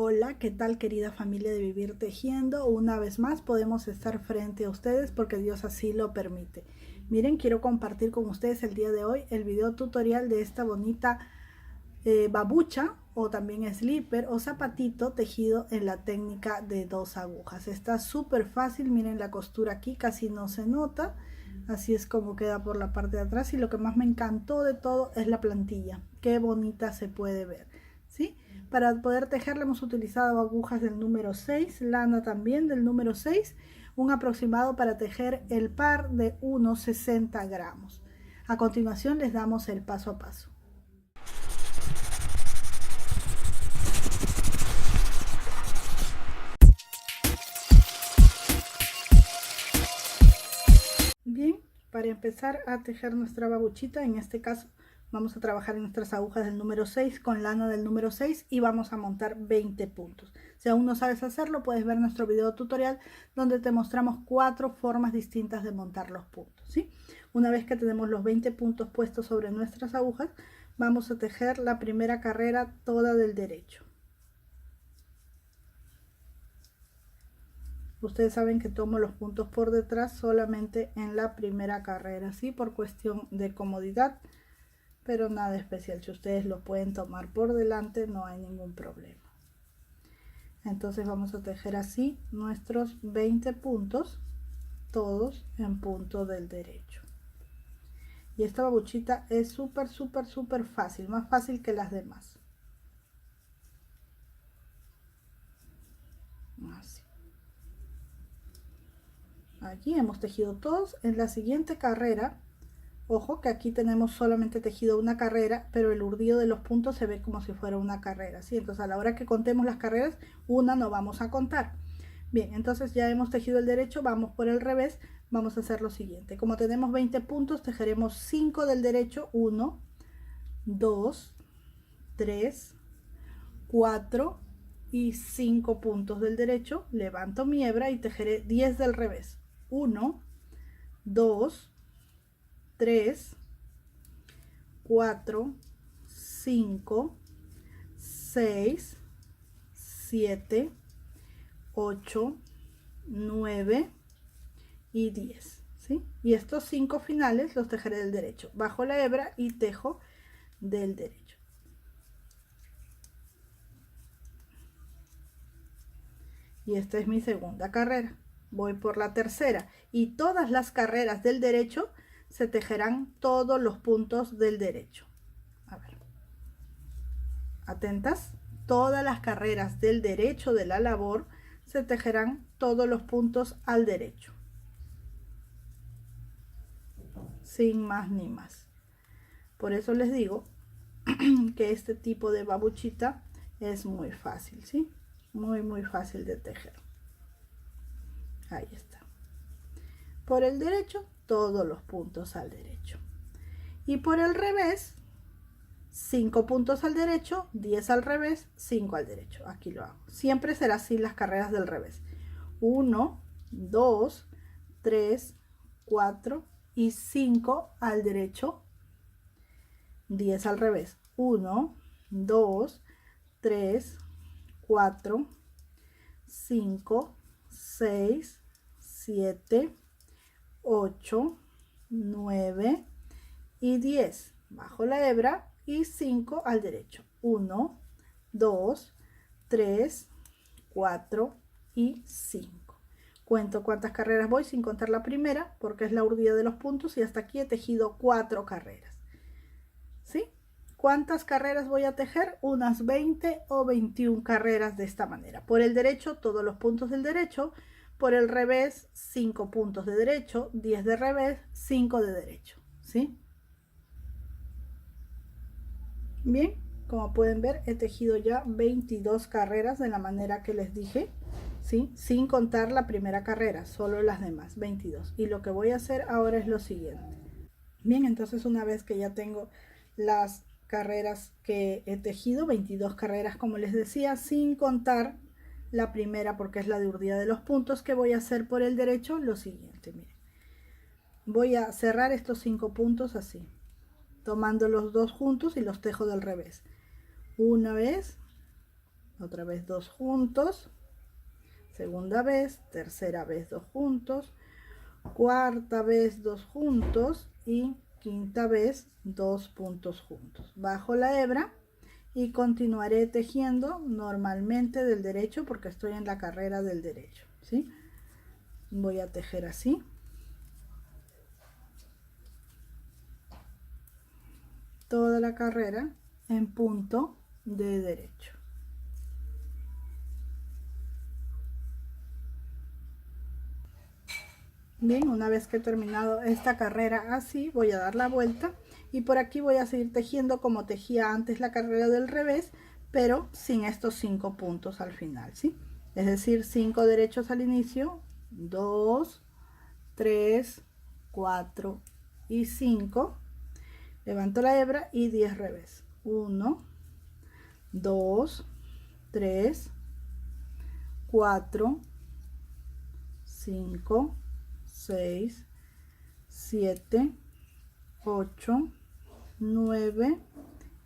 Hola, ¿qué tal querida familia de Vivir Tejiendo? Una vez más podemos estar frente a ustedes porque Dios así lo permite. Miren, quiero compartir con ustedes el día de hoy el video tutorial de esta bonita babucha o también slipper o zapatito tejido en la técnica de 2 agujas. Está súper fácil, miren la costura aquí, casi no se nota. Así es como queda por la parte de atrás y lo que más me encantó de todo es la plantilla. Qué bonita se puede ver, ¿sí? Para poder tejerla hemos utilizado agujas del número 6, lana también del número 6, un aproximado para tejer el par de unos 60 gramos. A continuación les damos el paso a paso. Bien, para empezar a tejer nuestra babuchita, en este caso vamos a trabajar en nuestras agujas del número 6 con lana del número 6 y vamos a montar 20 puntos. Si aún no sabes hacerlo, puedes ver nuestro video tutorial donde te mostramos 4 formas distintas de montar los puntos, ¿sí? Una vez que tenemos los 20 puntos puestos sobre nuestras agujas, vamos a tejer la primera carrera toda del derecho. Ustedes saben que tomo los puntos por detrás solamente en la primera carrera, ¿sí? Por cuestión de comodidad, pero nada especial. Si ustedes lo pueden tomar por delante, no hay ningún problema. Entonces vamos a tejer así nuestros 20 puntos, todos en punto del derecho. Y esta babuchita es súper fácil, más fácil que las demás. Así. Aquí hemos tejido todos. En la siguiente carrera, ojo que aquí tenemos solamente tejido una carrera, pero el urdido de los puntos se ve como si fuera una carrera, ¿sí? Entonces a la hora que contemos las carreras, una no vamos a contar. Bien, entonces ya hemos tejido el derecho, vamos por el revés. Vamos a hacer lo siguiente. Como tenemos 20 puntos, tejeremos 5 del derecho. 1, 2, 3, 4 y 5 puntos del derecho. Levanto mi hebra y tejeré 10 del revés. 1, 2, 3, 4, 5, 6, 7, 8, 9 y 10, ¿sí? Y estos 5 finales los tejeré del derecho. Bajo la hebra y tejo del derecho. Y esta es mi segunda carrera. Voy por la tercera. Y todas las carreras del derecho se tejerán todos los puntos del derecho. A ver. Atentas. Todas las carreras del derecho de la labor se tejerán todos los puntos al derecho. Sin más ni más. Por eso les digo que este tipo de babuchita es muy fácil, ¿sí? Muy fácil de tejer. Ahí está. Por el derecho, todos los puntos al derecho. Y por el revés, 5 puntos al derecho, 10 al revés, 5 al derecho. Aquí lo hago. Siempre será así las carreras del revés. 1, 2, 3, 4 y 5 al derecho, 10 al revés. 1, 2, 3, 4, 5, 6, 7, 8, 9 y 10. Bajo la hebra y 5 al derecho. 1, 2, 3, 4 y 5. Cuento cuántas carreras voy sin contar la primera porque es la urdida de los puntos y hasta aquí he tejido 4 carreras. ¿Sí? ¿Cuántas carreras voy a tejer? Unas 20 o 21 carreras de esta manera. Por el derecho, todos los puntos del derecho. Por el revés, 5 puntos de derecho, 10 de revés, 5 de derecho. ¿Sí? Bien, como pueden ver, he tejido ya 22 carreras de la manera que les dije, ¿sí? Sin contar la primera carrera, solo las demás, 22. Y lo que voy a hacer ahora es lo siguiente. Bien, entonces una vez que ya tengo las carreras que he tejido, 22 carreras como les decía, sin contar la primera porque es la de urdida de los puntos, que voy a hacer por el derecho lo siguiente, miren. Voy a cerrar estos 5 puntos así, tomando los dos juntos y los tejo del revés. Una vez, otra vez 2 juntos, segunda vez, tercera vez 2 juntos, cuarta vez 2 juntos y quinta vez 2 puntos juntos. Bajo la hebra y continuaré tejiendo normalmente del derecho porque estoy en la carrera del derecho, ¿sí? Voy a tejer así. Toda la carrera en punto de derecho. Bien, una vez que he terminado esta carrera así, voy a dar la vuelta y por aquí voy a seguir tejiendo como tejía antes la carrera del revés, pero sin estos 5 puntos al final, ¿sí? Es decir, 5 derechos al inicio, 2, 3, 4 y 5. Levanto la hebra y 10 revés. 1, 2, 3, 4, 5, 6, 7, 8, 9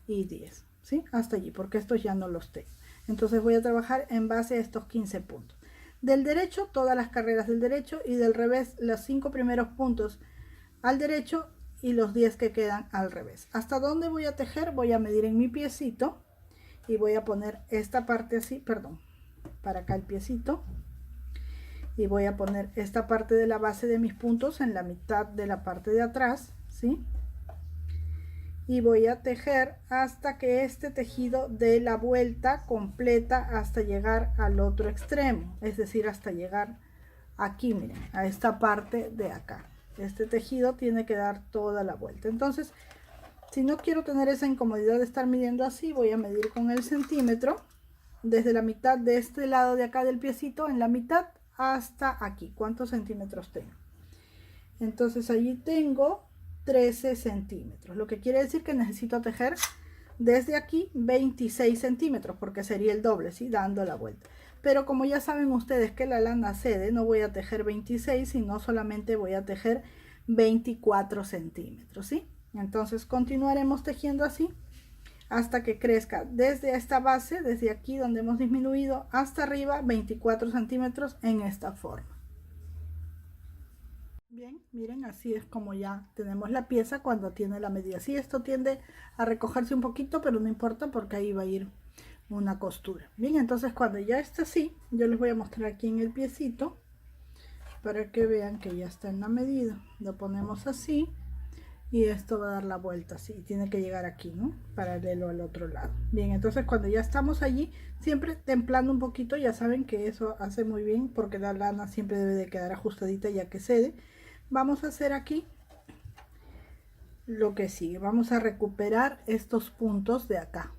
y 10, ¿sí? Hasta allí, porque estos ya no los tengo. Entonces voy a trabajar en base a estos 15 puntos. Del derecho, todas las carreras del derecho, y del revés, los 5 primeros puntos al derecho y los 10 que quedan al revés. ¿Hasta dónde voy a tejer? Voy a medir en mi piecito y voy a poner esta parte así, perdón, para acá el piecito. Y voy a poner esta parte de la base de mis puntos en la mitad de la parte de atrás, ¿sí? Y voy a tejer hasta que este tejido dé la vuelta completa hasta llegar al otro extremo, es decir, hasta llegar aquí, miren, a esta parte de acá. Este tejido tiene que dar toda la vuelta. Entonces, si no quiero tener esa incomodidad de estar midiendo así, voy a medir con el centímetro desde la mitad de este lado de acá del piecito, en la mitad hasta aquí. ¿Cuántos centímetros tengo? Entonces allí tengo 13 centímetros, lo que quiere decir que necesito tejer desde aquí 26 centímetros, porque sería el doble, ¿sí? Dando la vuelta. Pero como ya saben ustedes que la lana cede, no voy a tejer 26, sino solamente voy a tejer 24 centímetros, ¿sí? Entonces continuaremos tejiendo así hasta que crezca desde esta base, desde aquí donde hemos disminuido, hasta arriba 24 centímetros en esta forma. Bien, miren, así es como ya tenemos la pieza cuando tiene la medida. Sí, esto tiende a recogerse un poquito, pero no importa porque ahí va a ir una costura. Bien, entonces cuando ya está así, yo les voy a mostrar aquí en el piecito para que vean que ya está en la medida. Lo ponemos así y esto va a dar la vuelta así, tiene que llegar aquí, ¿no? Paralelo al otro lado. Bien, entonces cuando ya estamos allí, siempre templando un poquito, ya saben que eso hace muy bien porque la lana siempre debe de quedar ajustadita ya que cede. Vamos a hacer aquí lo que sigue, vamos a recuperar estos puntos de acá,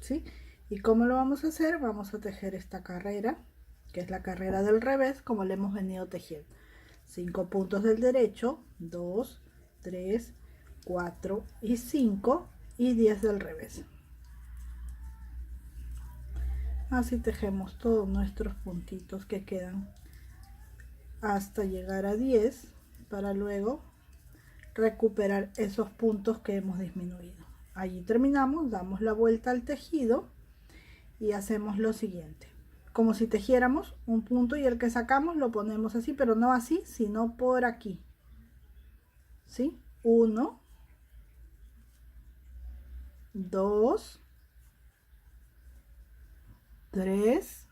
¿sí? ¿Y cómo lo vamos a hacer? Vamos a tejer esta carrera, que es la carrera del revés, como le hemos venido tejiendo. 5 puntos del derecho, 2, 3, 4 y 5 y 10 del revés. Así tejemos todos nuestros puntitos que quedan hasta llegar a 10 para luego recuperar esos puntos que hemos disminuido. Allí terminamos, damos la vuelta al tejido y hacemos lo siguiente, como si tejiéramos un punto y el que sacamos lo ponemos así, pero no así, sino por aquí, ¿sí? 1, 2, 3,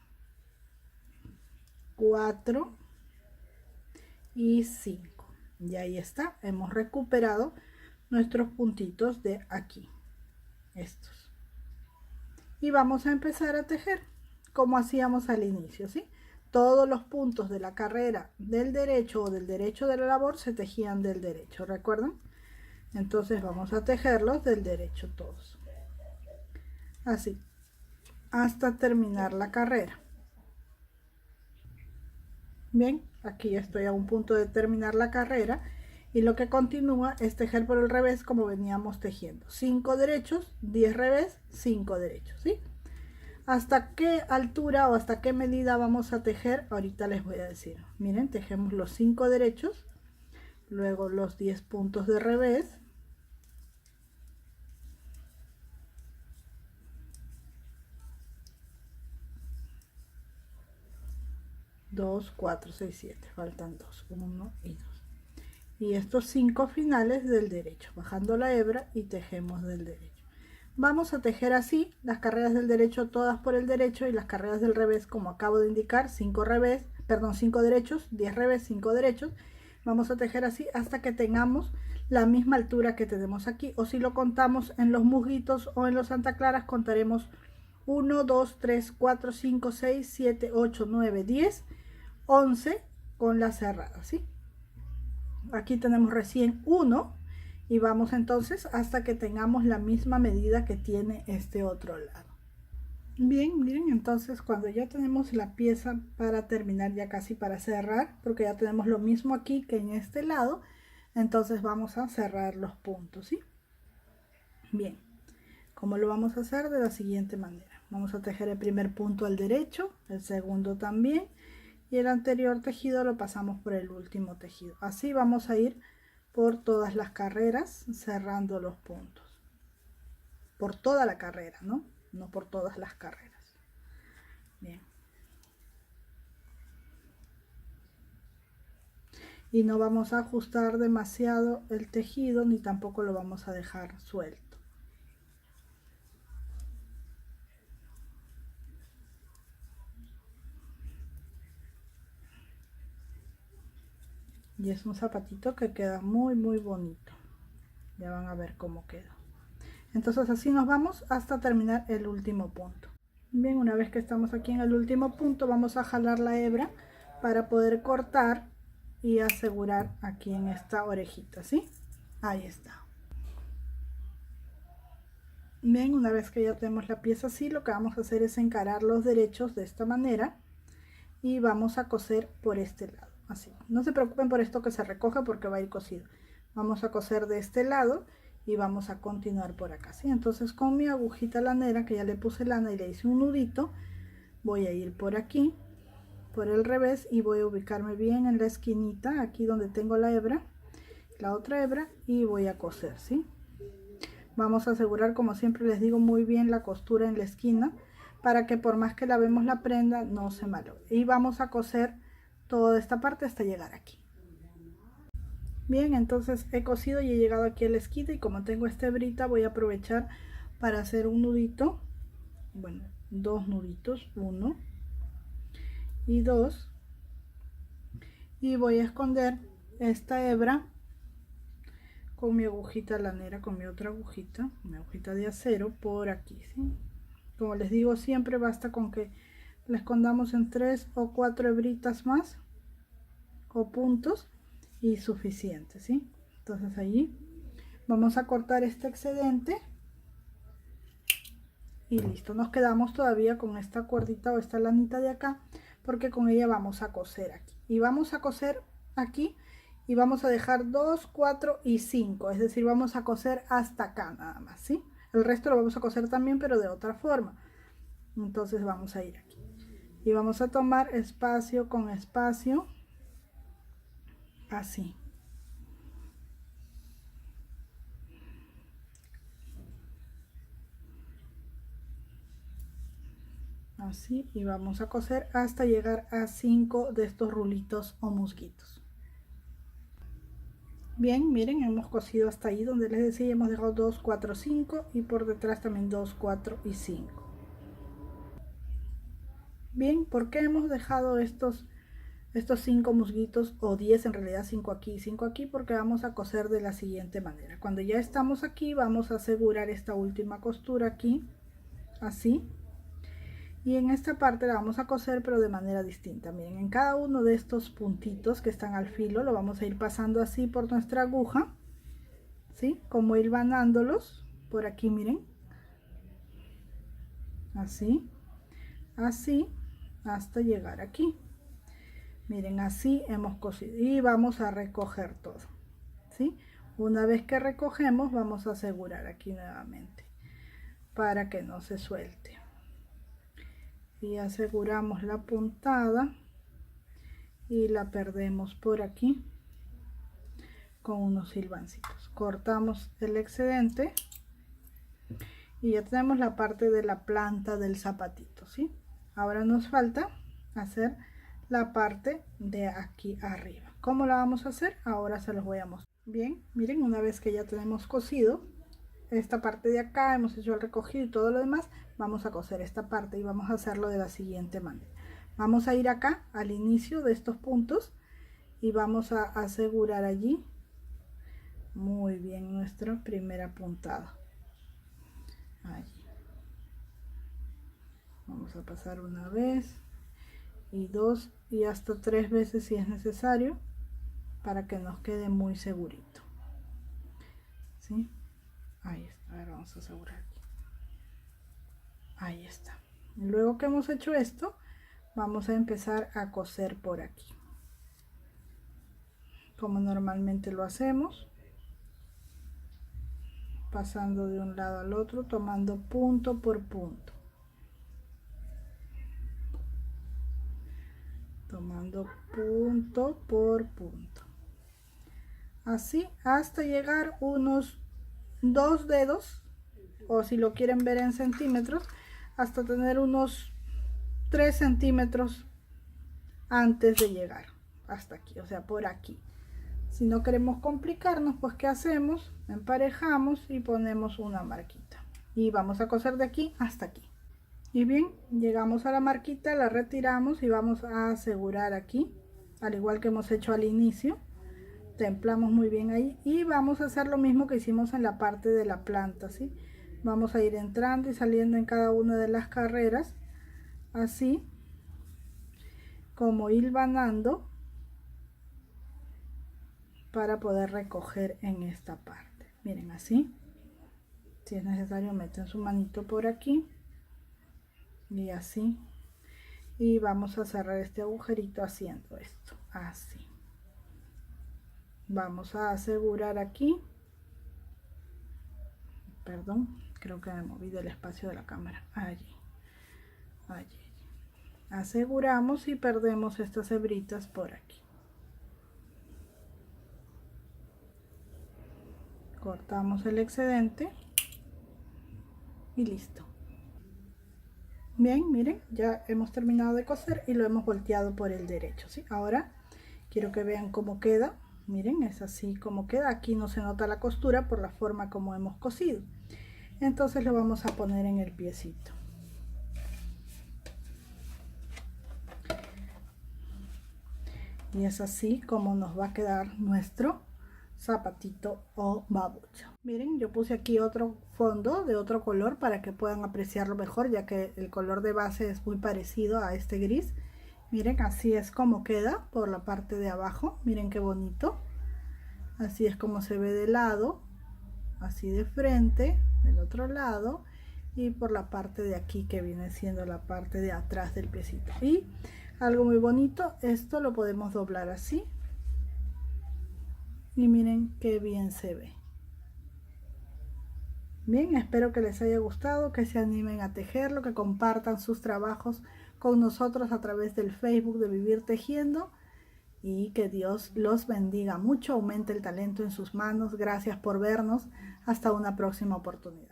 4 y 5. Y ahí está, hemos recuperado nuestros puntitos de aquí, estos. Y vamos a empezar a tejer como hacíamos al inicio, ¿sí? Todos los puntos de la carrera del derecho o del derecho de la labor se tejían del derecho, ¿recuerdan? Entonces vamos a tejerlos del derecho todos, así, hasta terminar la carrera. Bien, aquí ya estoy a un punto de terminar la carrera y lo que continúa es tejer por el revés como veníamos tejiendo. 5 derechos, 10 revés, 5 derechos, ¿sí? ¿Hasta qué altura o hasta qué medida vamos a tejer? Ahorita les voy a decir. Miren, tejemos los 5 derechos, luego los 10 puntos de revés, 2, 4, 6, 7, faltan 2, 1 y 2. Y estos 5 finales del derecho, bajando la hebra y tejemos del derecho. Vamos a tejer así las carreras del derecho todas por el derecho y las carreras del revés, como acabo de indicar, 5 revés, perdón, 5 derechos, 10 revés, 5 derechos. Vamos a tejer así hasta que tengamos la misma altura que tenemos aquí, o si lo contamos en los musguitos o en los Santa Claras, contaremos 1, 2, 3, 4, 5, 6, 7, 8, 9, 10, 11 con la cerrada, ¿sí? Aquí tenemos recién 1 y vamos entonces hasta que tengamos la misma medida que tiene este otro lado. Bien, miren, entonces cuando ya tenemos la pieza para terminar, ya casi para cerrar, porque ya tenemos lo mismo aquí que en este lado, entonces vamos a cerrar los puntos, ¿sí? Bien, ¿cómo lo vamos a hacer? De la siguiente manera. Vamos a tejer el primer punto al derecho, el segundo también, y el anterior tejido lo pasamos por el último tejido. Así vamos a ir por todas las carreras cerrando los puntos. Por toda la carrera, ¿no? No por todas las carreras. Bien. Y no vamos a ajustar demasiado el tejido ni tampoco lo vamos a dejar suelto. Y es un zapatito que queda muy bonito. Ya van a ver cómo queda. Entonces así nos vamos hasta terminar el último punto. Bien, una vez que estamos aquí en el último punto, vamos a jalar la hebra para poder cortar y asegurar aquí en esta orejita, ¿sí? Ahí está. Bien, una vez que ya tenemos la pieza así, lo que vamos a hacer es encarar los derechos de esta manera y vamos a coser por este lado, así. No se preocupen por esto que se recoge porque va a ir cosido. Vamos a coser de este lado y vamos a continuar por acá, ¿sí? Entonces con mi agujita lanera, que ya le puse lana y le hice un nudito, voy a ir por aquí, por el revés, y voy a ubicarme bien en la esquinita, aquí donde tengo la hebra, la otra hebra, y voy a coser, ¿sí? Vamos a asegurar, como siempre les digo, muy bien la costura en la esquina, para que por más que lavemos la prenda no se malogre. Y vamos a coser toda esta parte hasta llegar aquí. Bien, entonces he cosido y he llegado aquí a la esquina, y como tengo esta hebrita voy a aprovechar para hacer un nudito, bueno, dos nuditos, uno y dos, y voy a esconder esta hebra con mi agujita lanera, con mi otra agujita, mi agujita de acero por aquí, ¿sí? Como les digo, siempre basta con que la escondamos en 3 o 4 hebritas más o puntos y suficiente, ¿sí? Entonces allí vamos a cortar este excedente y listo. Nos quedamos todavía con esta cuerdita o esta lanita de acá, porque con ella vamos a coser aquí. Y vamos a coser aquí y vamos a dejar 2, 4 y 5, es decir, vamos a coser hasta acá nada más, ¿sí? El resto lo vamos a coser también, pero de otra forma. Entonces vamos a ir aquí y vamos a tomar espacio con espacio, así. Así, y vamos a coser hasta llegar a 5 de estos rulitos o musguitos. Bien, miren, hemos cosido hasta ahí donde les decía, hemos dejado 2, 4, 5 y por detrás también 2, 4 y 5. Bien, ¿por qué hemos dejado estos 5 musguitos o 10, en realidad 5 aquí y 5 aquí? Porque vamos a coser de la siguiente manera. Cuando ya estamos aquí, vamos a asegurar esta última costura aquí, así. Y en esta parte la vamos a coser, pero de manera distinta. Miren, en cada uno de estos puntitos que están al filo lo vamos a ir pasando así por nuestra aguja, ¿sí? Como hilvanándolos por aquí, miren, así, así, hasta llegar aquí. Miren, así hemos cosido y vamos a recoger todo, ¿sí? Una vez que recogemos, vamos a asegurar aquí nuevamente para que no se suelte. Y aseguramos la puntada y la perdemos por aquí con unos silbancitos. Cortamos el excedente y ya tenemos la parte de la planta del zapatito, ¿sí? Ahora nos falta hacer la parte de aquí arriba. ¿Cómo la vamos a hacer? Ahora se los voy a mostrar. Bien, miren, una vez que ya tenemos cosido esta parte de acá, hemos hecho el recogido y todo lo demás, vamos a coser esta parte y vamos a hacerlo de la siguiente manera. Vamos a ir acá al inicio de estos puntos y vamos a asegurar allí muy bien nuestra primera puntada. Allí. Vamos a pasar una vez y dos y hasta 3 veces si es necesario para que nos quede muy segurito. ¿Sí? Ahí está. A ver, vamos a asegurar aquí. Ahí está. Luego que hemos hecho esto, vamos a empezar a coser por aquí como normalmente lo hacemos, pasando de un lado al otro, tomando punto por punto, tomando punto por punto, así hasta llegar unos 2 dedos, o si lo quieren ver en centímetros, hasta tener unos 3 centímetros antes de llegar hasta aquí, o sea, por aquí. Si no queremos complicarnos, pues ¿qué hacemos? Emparejamos y ponemos una marquita y vamos a coser de aquí hasta aquí. Y bien, llegamos a la marquita, la retiramos y vamos a asegurar aquí, al igual que hemos hecho al inicio. Templamos muy bien ahí y vamos a hacer lo mismo que hicimos en la parte de la planta, ¿sí? Vamos a ir entrando y saliendo en cada una de las carreras, así como hilvanando, para poder recoger en esta parte. Miren, así. Si es necesario, meten su manito por aquí y así, y vamos a cerrar este agujerito haciendo esto así. Vamos a asegurar aquí, perdón, creo que me moví del espacio de la cámara, allí, allí. Aseguramos y perdemos estas hebritas por aquí. Cortamos el excedente y listo. Bien, miren, ya hemos terminado de coser y lo hemos volteado por el derecho, ¿sí? Ahora quiero que vean cómo queda. Miren, es así como queda. Aquí no se nota la costura por la forma como hemos cosido. Entonces lo vamos a poner en el piecito. Y es así como nos va a quedar nuestro zapatito o babucha. Miren, yo puse aquí otro fondo de otro color para que puedan apreciarlo mejor, ya que el color de base es muy parecido a este gris. Miren, así es como queda por la parte de abajo. Miren qué bonito. Así es como se ve de lado, así de frente, del otro lado, y por la parte de aquí que viene siendo la parte de atrás del piecito. Y algo muy bonito, esto lo podemos doblar así y miren qué bien se ve. Bien, espero que les haya gustado, que se animen a tejerlo, que compartan sus trabajos con nosotros a través del Facebook de Vivir Tejiendo, y que Dios los bendiga mucho, aumente el talento en sus manos. Gracias por vernos, hasta una próxima oportunidad.